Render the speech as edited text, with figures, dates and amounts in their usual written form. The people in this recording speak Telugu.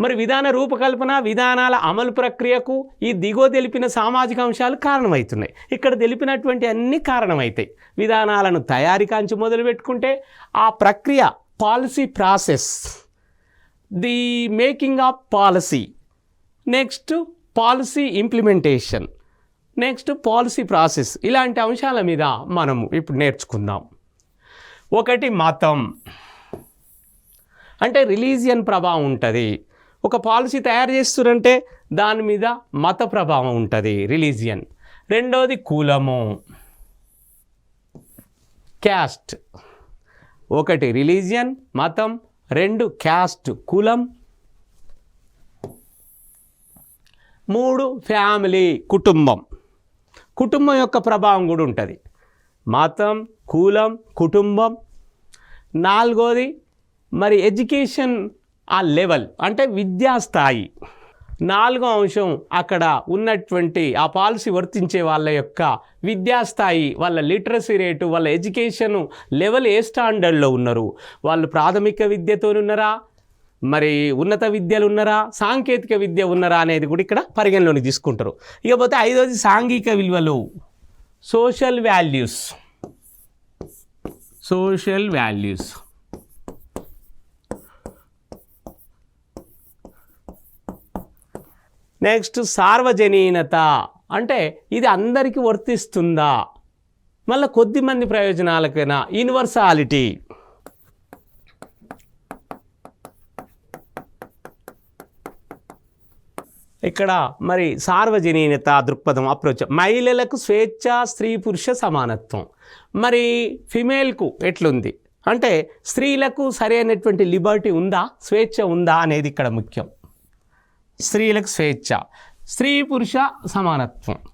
మరి విధాన రూపకల్పన విధానాల అమలు ప్రక్రియకు ఈ దిగువ తెలిపిన సామాజిక అంశాలు కారణమవుతున్నాయి. ఇక్కడ తెలిపినటువంటి అన్ని కారణమవుతాయి. విధానాలను తయారీ కాంచి మొదలు పెట్టుకుంటే ఆ ప్రక్రియ policy process, the making of policy, next policy implementation, next policy process, ఇలాంటి అంశాల మీద మనము ఇప్పుడు నేర్చుకుందాం. ఒకటి మతం, అంటే రిలీజియన్ ప్రభావం ఉంటుంది. ఒక పాలసీ తయారు చేస్తున్నారంటే దాని మీద మత ప్రభావం ఉంటుంది, రిలీజియన్. రెండోది కులము, క్యాస్ట్. ఒకటి రిలీజియన్ మతం, రెండు క్యాస్ట్ కులం, మూడు ఫ్యామిలీ కుటుంబం. కుటుంబం యొక్క ప్రభావం కూడా ఉంటుంది. మతం, కులం, కుటుంబం. నాలుగోది మరి ఎడ్యుకేషన్ ఆ లెవెల్, అంటే విద్యాస్థాయి. నాలుగో అంశం అక్కడ ఉన్నటువంటి ఆ పాలసీ వర్తించే వాళ్ళ యొక్క విద్యాస్థాయి, వాళ్ళ లిటరసీ రేటు, వాళ్ళ ఎడ్యుకేషన్ లెవెల్ ఏ స్టాండర్డ్లో ఉన్నారు, వాళ్ళు ప్రాథమిక విద్యతో ఉన్నారా, మరి ఉన్నత విద్యలు ఉన్నారా, సాంకేతిక విద్య ఉన్నారా అనేది కూడా ఇక్కడ పరిగణలోకి తీసుకుంటారు. ఇకపోతే ఐదోది సాంఘిక విలువలు, social values. Social values. Next సార్వజనీనత, అంటే ఇది అందరికీ వర్తిస్తుందా, మళ్ళీ కొద్దిమంది ప్రయోజనాలకైనా. యూనివర్సాలిటీ. ఇక్కడ మరి సార్వజనీనత దృక్పథం అప్రోచ్. మహిళలకు స్వేచ్ఛ, స్త్రీ పురుష సమానత్వం. మరి ఫిమేల్కు ఎట్లుంది అంటే స్త్రీలకు సరైనటువంటి లిబర్టీ ఉందా, స్వేచ్ఛ ఉందా అనేది ఇక్కడ ముఖ్యం. స్త్రీలకు స్వేచ్ఛ, స్త్రీ పురుష సమానత్వం.